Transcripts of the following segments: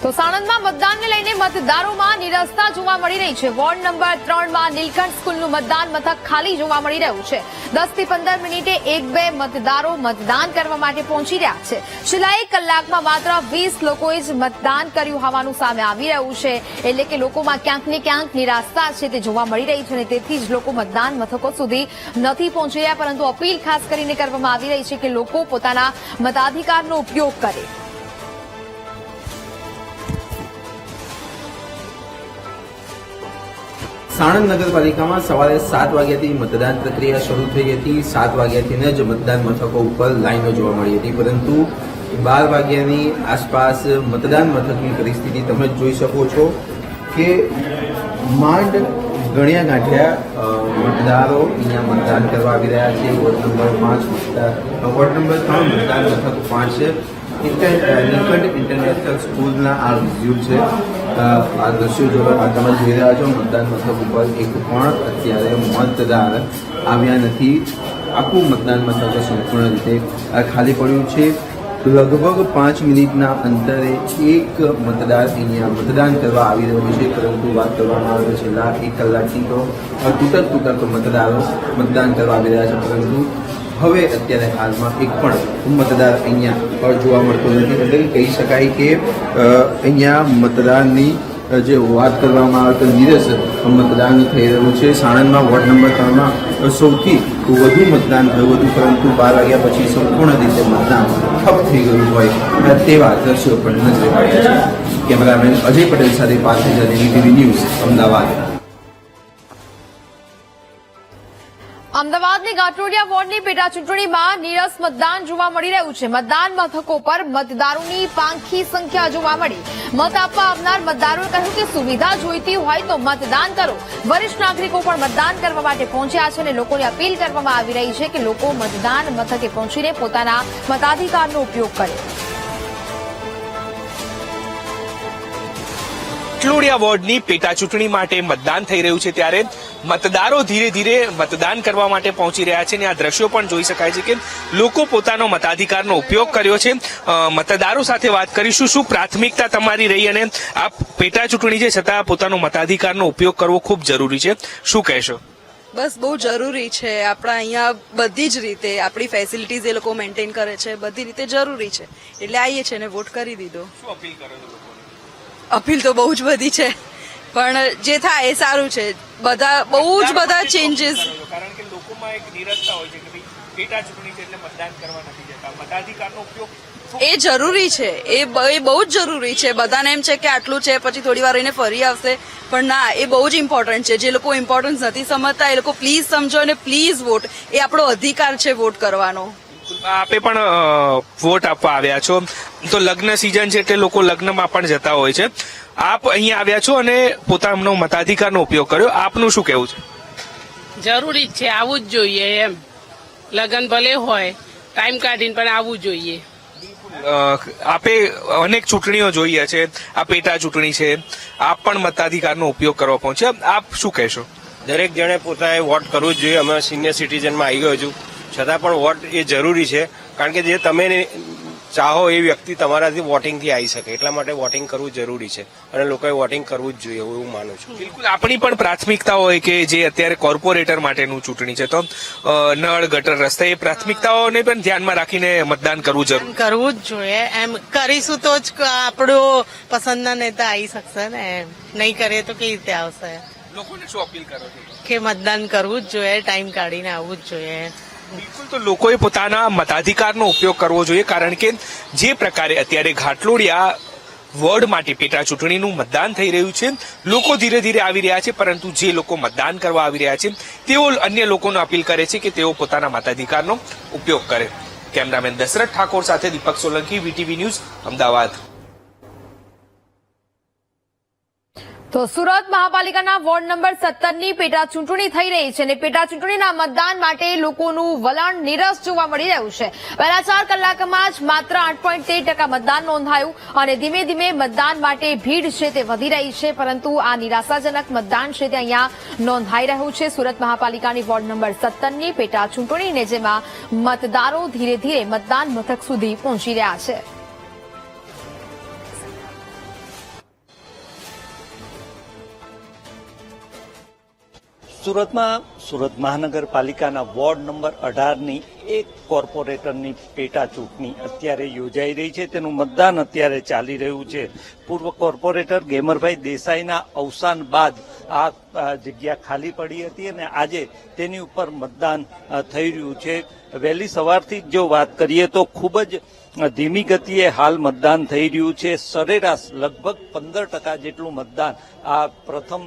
તો સાણંદમાં મતદાનને લઈને મતદારોમાં નિરાશા જોવા મળી રહી છે। વોર્ડ નંબર 3માં નીલકંઠ સ્કૂલનું મતદાન મથક ખાલી જોવા મળી રહ્યું છે। 10 થી 15 મિનિટે 1-2 મતદારો મતદાન કરવા માટે પહોંચી રહ્યા છે। છેલ્લા 1 કલાકમાં માત્ર 20 લોકોએ જ મતદાન કર્યું હોવાનું સામે આવી રહ્યું છે। એટલે કે લોકોમાં ક્યાંક ને ક્યાંક નિરાશા છે તે જોવા મળી રહી છે અને તેથી જ લોકો મતદાન મથકો સુધી નથી પહોંચી રહ્યા, પરંતુ અપીલ ખાસ કરીને કરવામાં આવી રહી છે કે લોકો પોતાના મતાધિકારનો ઉપયોગ કરે। સાણંદ નગરપાલિકામાં સવારે 7 વાગ્યાથી મતદાન પ્રક્રિયા શરૂ થઈ હતી। 7 વાગ્યાથી જ મતદાન મથકો ઉપર લાઈનો જોવા મળી હતી, પરંતુ 12 વાગ્યાની આસપાસ મતદાન મથકની પરિસ્થિતિ તમે જોઈ શકો છો કે માંડ ગણ્યા ગાંઠ્યા મતદારો અહીંયા મતદાન કરવા આવી રહ્યા છે। વોર્ડ નંબર 3 મતદાન મથક 5 નીલકંઠ ઇન્ટરનેશનલ સ્કૂલના આ વિઝ્યુઅલ છે। આ દ્રશ્યો જોવા તમે જોઈ રહ્યા છો, મતદાન મથક ઉપર એક પણ અત્યારે મતદાર આવ્યા નથી। આખું મતદાન મથક સંપૂર્ણ રીતે ખાલી પડ્યું છે। લગભગ 5 મિનિટના અંતરે એક મતદાર અહીંયા મતદાન કરવા આવી રહ્યો છે, પરંતુ વાત કરવામાં આવે તો છેલ્લા 1 કલાકથી તો તૂટક મતદારો મતદાન કરવા આવી રહ્યા છે, પરંતુ હવે અત્યારે હાલમાં એક પણ મતદાર અહીંયા જોવા મળતો નથી। એટલે કે કહી શકાય કે અહીંયા મતદાનની જે વાત કરવામાં આવે તો નીરસ મતદાન થઈ રહ્યું છે। સાણંદમાં વોર્ડ નંબર 3માં સૌથી વધુ મતદાન થયું હતું, પરંતુ 12 વાગ્યા પછી સંપૂર્ણ રીતે મતદાન ઠપ થઈ ગયું હોય તેવા દ્રશ્યો પણ નજરે પડ્યા છે। કેમેરામેન અજય પટેલ સાથે પાર્થિવ વીટીવી ન્યૂઝ, અમદાવાદ। અમદાવાદની ઘાટલોડિયા વોર્ડની પેટા ચૂંટણીમાં નીરસ મતદાન જોવા મળી રહ્યું છે। મતદાન મથકો પર મતદારોની પાંખી સંખ્યા જોવા મળી। મત આપવા આવનાર મતદારોએ કહ્યું કે સુવિધા જોઈતી હોય તો મતદાન કરો। વરિષ્ઠ નાગરિકો પણ મતદાન કરવા માટે પહોંચ્યા છે અને લોકોને અપીલ કરવામાં આવી રહી છે કે લોકો મતદાન મથકે પહોંચીને પોતાના મતાધિકારનો ઉપયોગ કરે। ઘાટલોડિયા વોર્ડની પેટા ચૂંટણી માટે મતદાન થઈ રહ્યું છે, ત્યારે મતદારો ધીરે ધીરે મતદાન કરવા માટે પહોંચી રહ્યા છે અને આ દ્રશ્યો પણ જોઈ શકાય છે કે લોકો પોતાનો મતાધિકારનો ઉપયોગ કર્યો છે। મતદારો સાથે વાત કરીશું, શું પ્રાથમિકતા તમારી રહી અને આ પેટા ચૂંટણી છે છતાં પોતાનો મતાધિકારનો ઉપયોગ કરવો ખૂબ જરૂરી છે, શું કહેશો? બસ બહુ જરૂરી છે। આપણા અહીંયા બધી જ રીતે આપણી ફેસિલિટીઝ એ લોકો મેન્ટેન કરે છે, બધી રીતે જરૂરી છે, એટલે આવીએ છીએ અને વોટ કરી દીધો। શું અપીલ કરો છો? અપીલ તો બહુ જ બધી છે, પણ જે થાય એ સારું છે। બધા બહુ જ બધા ચેન્જીસ, કારણ કે લોકોમાં એક નિરસતા હોય છે કે ભાઈ પેટા ચૂંટણી છે એટલે મતદાન કરવા નથી જતા, મતાધિકારનો ઉપયોગ એ જરૂરી છે, એ બહુ જ જરૂરી છે। બધાને એમ છે કે આટલું છે પછી થોડી વાર એને ફરી આવશે, પણ ના, એ બહુ જ ઇમ્પોર્ટન્ટ છે। જે લોકો ઇમ્પોર્ટન્સ નથી સમજતા એ લોકો પ્લીઝ સમજો અને પ્લીઝ વોટ, એ આપણો અધિકાર છે વોટ કરવાનો। આપે પણ વોટ આપવા આવ્યા છો, તો લગ્ન સિઝન છે એટલે લોકો લગ્નમાં પણ જતા હોય છે। આપ અહીંયા આવ્યા છો અને પોતાનો મતાધિકારનો ઉપયોગ કર્યો, આપનું શું કહેવું છે? જરૂરી છે, આવવું જ જોઈએ। એમ લગ્ન ભલે હોય ટાઈમ કાઢીને પણ આવવું જોઈએ। આપે અનેક ચૂંટણીઓ જોઈએ છે, આ પેટા ચૂંટણી છે, આપ પણ મતાધિકારનો ઉપયોગ કરવા પહોંચ્યા, આપ શું કહેશો? દરેક જણે પોતાએ વોટ કરવું જ જોઈએ। અમે સિનિયર સિટીઝનમાં આવી ગયો છું, છતાં પણ વોટ એ જરૂરી છે, કારણ કે જે તમે ચાહો એ વ્યક્તિ તમારાથી વોટિંગથી આવી શકે, એટલા માટે વોટિંગ કરવું જરૂરી છે અને લોકોએ વોટિંગ કરવું જ જોઈએ એવું માનું છું। બિલકુલ, આપણી પણ પ્રાથમિકતા હોય કે જે અત્યારે કોર્પોરેટર માટેનું ચૂંટણી છે તો નળ ગટર રસ્તા એ પ્રાથમિકતાઓને પણ ધ્યાનમાં રાખીને મતદાન કરવું જરૂરી કરવું જ જોઈએ। એમ કરીશું તો જ આપણો પસંદના નેતા આવી શકશે ને, એમ નહીં કરીએ તો કેવી રીતે આવશે? લોકોને શું અપીલ કરો છો? કે મતદાન કરવું જ જોઈએ, ટાઈમ કાઢીને આવવું જ જોઈએ। બિલકુલ, તો લોકોએ પોતાના મતાધિકારનો ઉપયોગ કરવો જોઈએ, કારણ કે જે પ્રકારે અત્યારે ઘાટલોડિયા વોર્ડ માટે પેટા ચૂંટણીનું મતદાન થઈ રહ્યું છે, લોકો ધીરે ધીરે આવી રહ્યા છે, પરંતુ જે લોકો મતદાન કરવા આવી રહ્યા છે તેઓ અન્ય લોકોને અપીલ કરે છે કે તેઓ પોતાના મતાધિકારનો ઉપયોગ કરે। કેમેરામેન દશરથ ઠાકોર સાથે દીપક સોલંકી, વીટીવી ન્યૂઝ, અમદાવાદ। તો સુરત મહાપાલિકાના વોર્ડ નંબર 17ની પેટા ચૂંટણી થઈ રહી છે અને પેટા ચૂંટણીના મતદાન માટે લોકોનું વલણ નીરસ જોવા મળી રહ્યું છે। પહેલા 4 કલાકમાં જ માત્ર 8.13% મતદાન નોંધાયું અને ધીમે ધીમે મતદાન માટે ભીડ છે તે વધી રહી છે, પરંતુ આ નિરાશાજનક મતદાન છે તે અહીંયા નોંધાઈ રહ્યું છે। સુરત મહાપાલિકાની વોર્ડ નંબર 17ની પેટા ચૂંટણીને જેમાં મતદારો ધીરે ધીરે મતદાન મથક સુધી પહોંચી રહ્યા છે। સુરતમાં સુરત મહાનગરપાલિકાના વોર્ડ નંબર 18ની એક કોર્પોરેટરની પેટા ચૂંટણી અત્યારે યોજાઈ રહી છે. તેનું મતદાન અત્યારે ચાલી રહ્યું છે. પૂર્વ કોર્પોરેટર ગેમરભાઈ દેસાઈના અવસાન બાદ આ જગ્યા ખાલી પડી હતી અને આજે તેની ઉપર મતદાન થઈ રહ્યું છે. વહેલી સવારથી જો વાત કરીએ તો ખૂબ જ ધીમી ગતિએ હાલ મતદાન થઈ રહ્યું છે. સરેરાશ લગભગ 15% જેટલું મતદાન આ પ્રથમ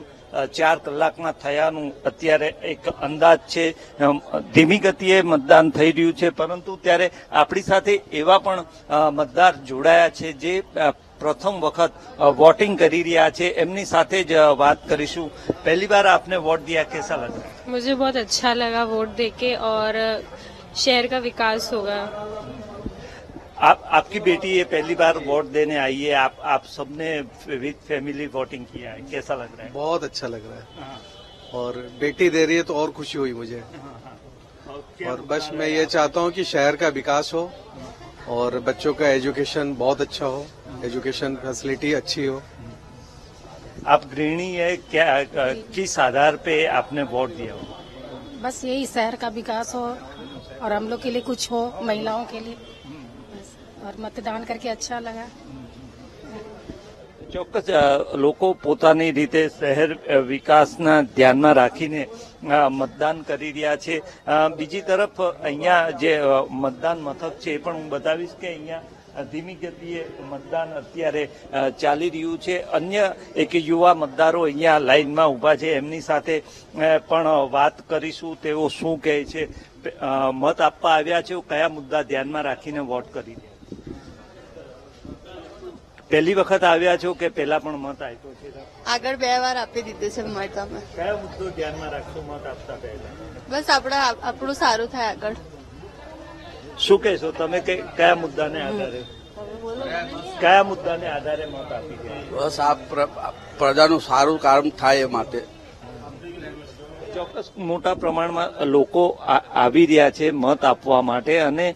4 કલાકમાં થયાનું અત્યારે એક અંદાજ છે. ધીમી ગતિએ મતદાન થઈ રહ્યું છે, પરંતુ ત્યારે આપણી સાથે એવા પણ મતદાર જોડાયા છે જે પ્રથમ વખત વોટિંગ કરી રહ્યા છે. એમની સાથે જ વાત કરીશું. પહેલી बार आपने वोट दिया, कैसा लगा? मुझे बहुत अच्छा लगा वोट देके और शहर का विकास होगा. आपकी बेटी ये पहली बार वोट देने आई है. आप सबने विद फैमिली वोटिंग किया है, कैसा लग रहा है? बहुत अच्छा लग रहा है और बेटी दे रही है तो और खुशी हुई मुझे. और बस मैं ये चाहता हूँ कि शहर का विकास हो और बच्चों का एजुकेशन बहुत अच्छा हो, एजुकेशन फैसिलिटी अच्छी हो. आप गृहिणी है, क्या किस आधार पे आपने वोट दिया हो? बस यही शहर का विकास हो और हम लोग के लिए कुछ हो, महिलाओं के लिए. और मतदान करके अच्छा लगा. ચોક્કસ લોકો પોતાની રીતે શહેર વિકાસના ધ્યાનમાં રાખીને મતદાન કરી રહ્યા છે. બીજી તરફ અહીંયા જે મતદાન મથક છે એ પણ હું બતાવીશ કે અહીંયા ધીમી ગતિએ મતદાન અત્યારે ચાલી રહ્યું છે. અન્ય એક યુવા મતદારો અહીંયા લાઇનમાં ઉભા છે, એમની સાથે પણ વાત કરીશું. તેઓ શું કહે છે, મત આપવા આવ્યા છે, કયા મુદ્દા ધ્યાનમાં રાખીને વોટ કરી રહ્યા? પહેલી વખત આવ્યા છો કે પહેલા પણ મત આપ્યો છે? આગળ 2 વાર આપી દીધું છે મત અમે. કયો મુદ્દો ધ્યાનમાં રાખશો મત આપતા પહેલા? બસ આપણું સારું થાય આગળ. શું કહેશો તમે, કયા મુદ્દાને આધારે મત આપી ગયા? બસ આ પ્રજાનું સારું કામ થાય એ માટે. ચોક્કસ મોટા પ્રમાણમાં લોકો આવી રહ્યા છે મત આપવા માટે અને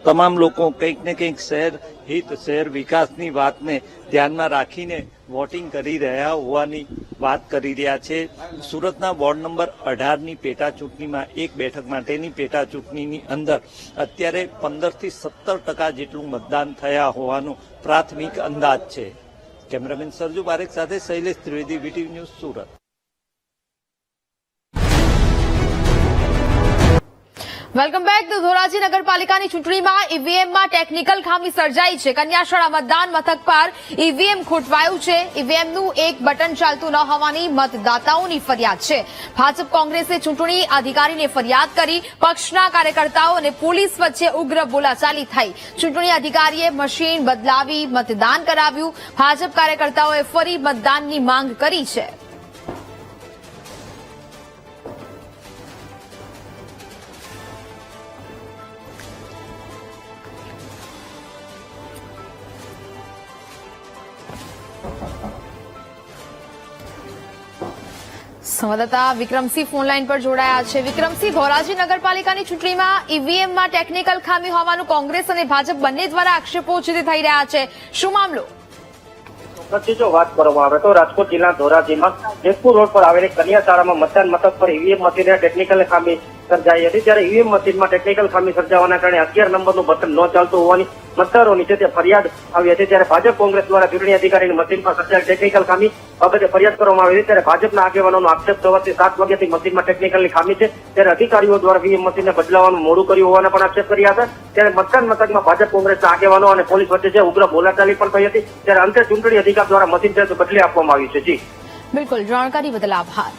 તમામ લોકો કંઈક ને કંઈક શહેર હિત, શહેર વિકાસની વાતને ધ્યાનમાં રાખીને વોટિંગ કરી રહ્યા હોવાની વાત કરી રહ્યા છે. સુરતના વોર્ડ નંબર 18ની પેટા ચૂંટણીમાં એક બેઠક માટેની પેટા ચૂંટણીની અંદર અત્યારે 15થી 17% જેટલું મતદાન થયા હોવાનો પ્રાથમિક અંદાજ છે. કેમેરામેન સરજુ પારેખ સાથે Shailesh Trivedi, VTV news, Surat. Welcome back. તો ધોરાજી નગરપાલિકાની ચૂંટણીમાં ઈવીએમમાં ટેકનિકલ ખામી સર્જાઈ છે. કન્યાશાળા મતદાન મથક પર ઈવીએમ ખોટવાયું છે. ઈવીએમનું એક બટન ચાલતું ન હોવાની મતદાતાઓની ફરિયાદ છે. ભાજપ કોંગ્રેસે ચૂંટણી અધિકારીને ફરિયાદ કરી. પક્ષના કાર્યકર્તાઓ અને પોલીસ વચ્ચે ઉગ્ર બોલાચાલી થઈ. ચૂંટણી અધિકારીએ મશીન બદલાવી મતદાન કરાવ્યું. ભાજપ કાર્યકર્તાઓએ ફરી મતદાનની માંગ કરી છે. સંવાદદાતા વિક્રમસિંહ ફોનલાઈન પર જોડાયા છે. વિક્રમસિંહ, ધોરાજી નગરપાલિકાની ચૂંટણીમાં ઈવીએમમાં ટેકનિકલ ખામી હોવાનું કોંગ્રેસ અને ભાજપ બંને દ્વારા આક્ષેપો છે તે થઈ રહ્યા છે. શું મામલો? જો વાત કરવામાં આવે તો રાજકોટ જિલ્લા ધોરાજીમાં જેતપુર રોડ પર આવેલી કન્યાશાળામાં મતદાન મથક પર ઈવીએમ મશીનને ટેકનિકલ ખામી સર્જાઈ હતી. ત્યારે ઈવીએમ મશીનમાં ટેકનિકલ ખામી સર્જાવાના કારણે 11 નંબરનું બટન ન ચાલતું હોવાની મતદારોની છે તે ફરિયાદ આવી હતી. ત્યારે ભાજપ કોંગ્રેસ દ્વારા ચૂંટણી અધિકારીની મશીનમાં સર્જાયેલ ટેકનિકલ ખામી બાબતે ફરિયાદ કરવામાં આવી હતી. ત્યારે ભાજપના આગેવાનોનો આક્ષેપ સવારથી 7 વાગ્યાથી મશીનમાં ટેકનિકલની ખામી છે. ત્યારે અધિકારીઓ દ્વારા ઈવીએમ મશીનને બદલાવવાનું મોડું કર્યું હોવાના પણ આક્ષેપ કર્યા હતા. ત્યારે મતદાન મથકમાં ભાજપ કોંગ્રેસના આગેવાનો અને પોલીસ વચ્ચે જે ઉગ્ર બોલાચાલી પણ થઈ હતી. ત્યારે અંતે ચૂંટણી અધિકારી દ્વારા મશીન છે બદલી આપવામાં આવ્યું છે. જી બિલકુલ, જાણકારી બદલ આભાર.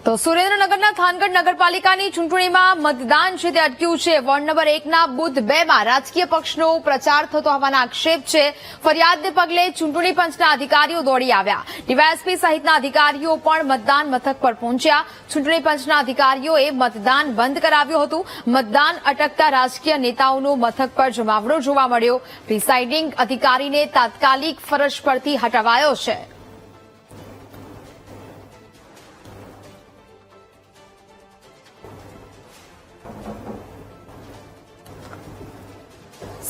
તો સુરેન્દ્રનગરના થાનગઢ નગરપાલિકાની ચૂંટણીમાં મતદાન છે તે અટક્યું છે. વોર્ડ નંબર 1ના બુથ 2માં રાજકીય પક્ષનો પ્રચાર થતો હોવાના આક્ષેપ છે. ફરિયાદને પગલે ચૂંટણી પંચના અધિકારીઓ દોડી આવ્યા. ડીવાયએસપી સહિતના અધિકારીઓ પણ મતદાન મથક પર પહોંચ્યા. ચૂંટણી પંચના અધિકારીઓએ મતદાન બંધ કરાવ્યું હતું. મતદાન અટકતા રાજકીય નેતાઓનો મથક પર જમાવડો જોવા મળ્યો. પ્રિસાઇડિંગ અધિકારીને તાત્કાલિક ફરજ પરથી હટાવાયો છે.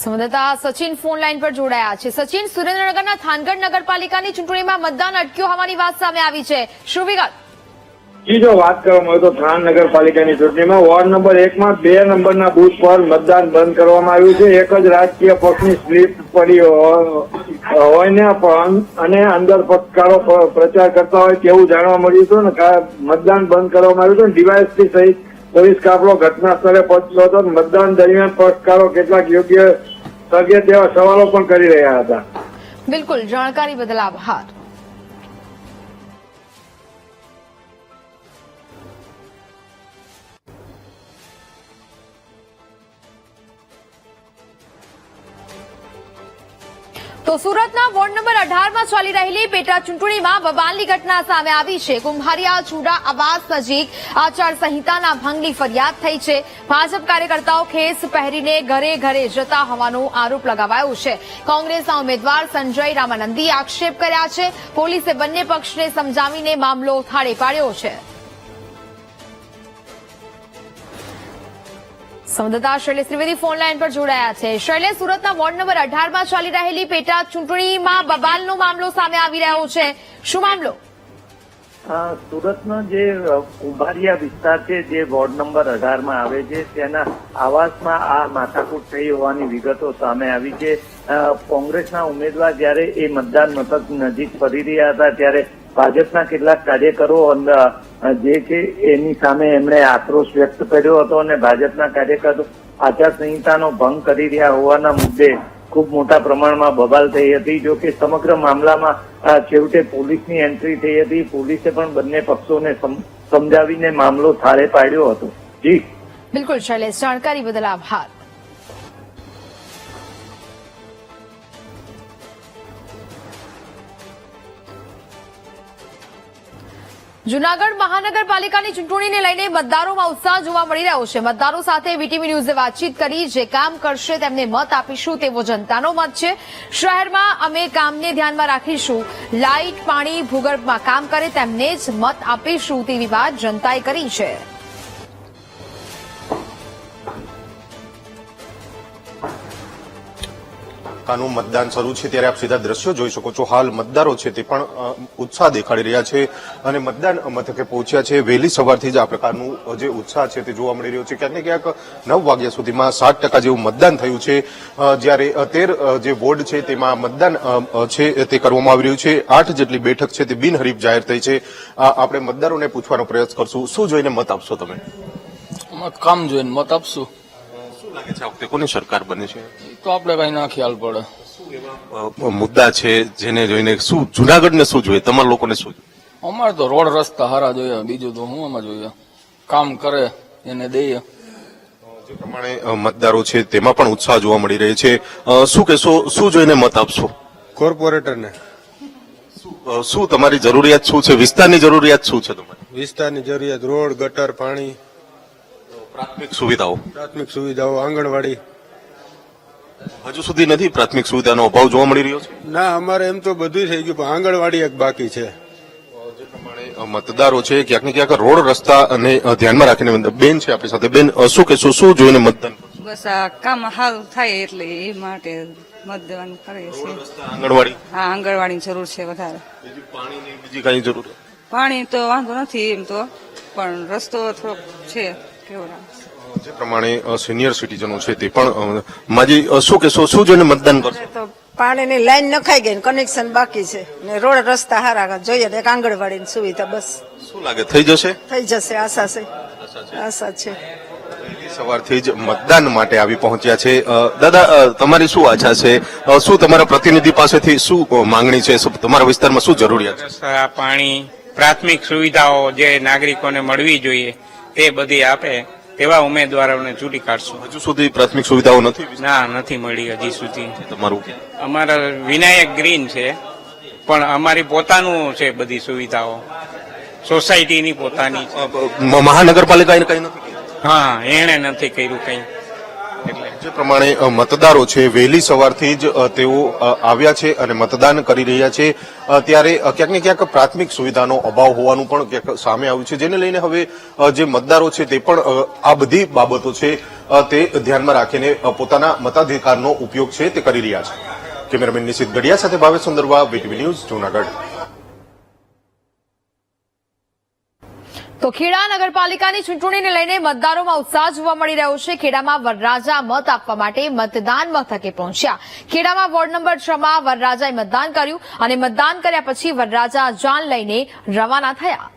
સંવાદદાતા સચિન ફોન લાઈન પર જોડાયા છે. સચિન, સુરેન્દ્રનગરના થાનગઢ નગરપાલિકાની ચૂંટણીમાં મતદાન અટક્યું હોવાની વાત સામે આવી છે. શું વિગત? જી, જો વાત કરવામાં આવે તો થાન નગરપાલિકાની ચૂંટણીમાં વોર્ડ નંબર 1 માં 2 નંબરના બૂથ પર મતદાન બંધ કરવામાં આવ્યું છે. એક જ રાજકીય પક્ષની સ્લીપ પડી હોય અને અંદર પક્ષકારો પ્રચાર કરતા હોય તેવું જાણવા મળ્યું હતું ને મતદાન બંધ કરવામાં આવ્યું હતું. ડીવાયએસપી સહિત પોલીસ કાફલો ઘટના સ્થળે પહોંચ્યો હતો. મતદાન દરમિયાન પક્ષકારો કેટલાક યોગ્ય સગે તેવા સવાલો પણ કરી રહ્યા હતા. બિલકુલ, જાણકારી બદલ આભાર. તો સુરતના વોર્ડ નંબર 18માં ચાલી રહેલી પેટા ચૂંટણીમાં બબાલની ઘટના સામે આવી છે. કુંભારિયા ચુડા આવાસ નજીક આચારસંહિતાના ભંગની ફરિયાદ થઈ છે. ભાજપ કાર્યકર્તાઓ ખેસ પહેરીને ઘરે ઘરે જતા હોવાનો આરોપ લગાવાયો છે. કોંગ્રેસના ઉમેદવાર સંજય રામાનંદીએ આક્ષેપ કર્યા છે. પોલીસે બંને પક્ષને સમજાવીને મામલો થાળે પાડ્યો છે. સંવાદદાતા શૈલેષ ત્રિવેદી ફોન લાઈન પર જોડાયા છે. શૈલેષ, સુરતના વોર્ડ નંબર 18માં ચાલી રહેલી પેટા ચૂંટણીમાં બબાલનો મામલો સામે આવી રહ્યો છે. શું મામલો? સુરતનો જે કુંભારિયા વિસ્તાર છે, જે વોર્ડ નંબર 18માં આવે છે, તેના આવાસમાં આ માથાકૂટ થઈ હોવાની વિગતો સામે આવી છે. કોંગ્રેસના ઉમેદવાર જયારે એ મતદાન મથક નજીક ફરી રહ્યા હતા ત્યારે ભાજપના કેટલાક કાર્યકરો જે છે એની સામે એમણે આક્રોશ વ્યક્ત કર્યો હતો અને ભાજપના કાર્યકરો આચારસંહિતાનો ભંગ કરી રહ્યા હોવાના મુદ્દે ખૂબ મોટા પ્રમાણમાં બબાલ થઈ હતી. જો કે સમગ્ર મામલામાં છેવટે પોલીસની એન્ટ્રી થઈ હતી. પોલીસે પણ બંને પક્ષોને સમજાવીને મામલો થાળે પાડ્યો હતો. જી બિલકુલ શૈલેષ, જાણકારી બદલ આભાર. જૂનાગઢ મહાનગરપાલિકાની ચૂંટણીને લઈને મતદારોમાં ઉત્સાહ જોવા મળી રહ્યો છે. મતદારો સાથે વીટીવી ન્યૂઝે વાતચીત કરી. જે કામ કરશે તેમને મત આપીશું તેવો જનતાનો મત છે. શહેરમાં અમે કામને ધ્યાનમાં રાખીશું. લાઇટ, પાણી, ભૂગર્ભમાં કામ કરે તેમને જ મત આપીશું તેવી વાત જનતાએ કરી છે. નું મતદાન શરૂ છે ત્યારે આપ સીધા દ્રશ્યો જોઈ શકો છો. હાલ મતદારો છે તે પણ ઉત્સાહ દેખાડી રહ્યા છે અને મતદાન મથકે પહોંચ્યા છે. વહેલી સવારથી જ આ પ્રકારનું જે ઉત્સાહ છે તે જોવા મળી રહ્યો છે. ક્યાંક ને ક્યાંક 9 વાગ્યા સુધીમાં 60% જેવું મતદાન થયું છે. જ્યારે 13 જે વોર્ડ છે તેમાં મતદાન છે તે કરવામાં આવી રહ્યું છે. 8 જેટલી બેઠક છે તે બિનહરીફ જાહેર થઈ છે. આપણે મતદારોને પૂછવાનો પ્રયાસ કરશું. શું જોઈને મત આપશો તમે? કામ જોઈને મત આપશું. શું લાગે છે આ વખતે કોની સરકાર બને છે? તો આપણે કઈ ના ખ્યાલ પડે. મુદ્દા છે જેને જોઈને શું જુનાગઢને શું જોઈએ, તમારા લોકોને શું જોઈએ? અમારે તો રોડ રસ્તા હારા જોઈએ, બીજું તો હું આમાં જોઈએ. કામ કરે એને દઈએ. જે પ્રમાણે મતદારો છે તેમાં પણ ઉત્સાહ જોવા મળી રહ્યો છે. શું કહેશો, શું જોઈને મત આપશો? કોર્પોરેટરને. શું તમારી જરૂરિયાત શું છે? વિસ્તારની જરૂરિયાત શું છે તમારી? વિસ્તારની જરૂરિયાત રોડ, ગટર, પાણી, પ્રાથમિક સુવિધાઓ, આંગણવાડી. હજુ સુધી નથી પ્રાથમિક સુવિધાનો અભાવ જોવા મળી રહ્યો છે? ના, અમારે એમ તો બધું થઈ ગયું પણ આંગણવાડી એક બાકી છે. જે પ્રમાણે મતદારો છે ક્યાંક ને ક્યાંક રોડ રસ્તા અને ધ્યાનમાં રાખીને બેન છે આપણી સાથે. બેન, શું કહેશો, શું જોઈને મતદાન? બસ આ કામ સારું થાય એટલે એ માટે મતદાન કરીએ છીએ. આંગણવાડી? હા, આંગણવાડીની જરૂર છે વધારે. પાણીની બીજી કઈ જરૂર? પાણી તો વાંધો નથી એમ તો, પણ રસ્તો થોડોક છે કેવો. જે પ્રમાણે સિનિયર સિટીઝનો છે તે પણ માજી શું કહેશો, શું જોઈને મતદાન કરશો? તો પાણીની લાઈન નખાઈ ગઈ, કનેક્શન બાકી છે ને રોડ રસ્તા હારા જોઈએ, એક આંગણવાડીની સુવિધા. બસ શું લાગે થઈ જશે? થઈ જશે, આશા છે. આશા છે. સવારથી જ મતદાન માટે આવી પહોંચ્યા છે. દાદા, તમારી શું આશા છે? શું તમારા પ્રતિનિધિ પાસેથી શું માંગણી છે? તમારા વિસ્તારમાં શું જરૂરિયાત છે? પાણી, પ્રાથમિક સુવિધાઓ જે નાગરિકોને મળવી જોઈએ તે બધી આપે તેવા ઉમેદવારોને ચૂંટી કાઢશું. હજુ સુધી પ્રાથમિક સુવિધાઓ નથી? ના, નથી મળી હજી સુધી. તમારું? અમારા વિનાયક ગ્રીન છે પણ અમારી પોતાનું છે બધી સુવિધાઓ, સોસાયટીની પોતાની. મહાનગરપાલિકાએ કઈ નથી? હા, એને નથી કર્યું કઈ. એટલે જે પ્રમાણે મતદારો છે વહેલી સવારથી જ તેઓ આવ્યા છે અને મતદાન કરી રહ્યા છે ત્યારે ક્યાંક ને ક્યાંક પ્રાથમિક સુવિધાનો અભાવ હોવાનું પણ ક્યાંક સામે આવ્યું છે, જેને લઈને હવે જે મતદારો છે તે પણ આ બધી બાબતો છે તે ધ્યાનમાં રાખીને પોતાના મતાધિકારનો ઉપયોગ છે તે કરી રહ્યા છે. કેમેરામેન નિશિત ગડિયા સાથે ભાવેશ સુંદરવા, વીટીવી ન્યૂઝ, જૂનાગઢ. તો ખેડા નગરપાલિકાની ચૂંટણીને લઈને મતદારોમાં ઉત્સાહ જોવા મળી રહ્યો છે. ખેડામાં વરરાજા મત આપવા માટે મતદાન મથકે પહોંચ્યા. ખેડામાં વોર્ડ નંબર 6 માં વરરાજાએ મતદાન કર્યું અને મતદાન કર્યા પછી વરરાજા જાન લઈને રવાના થયા.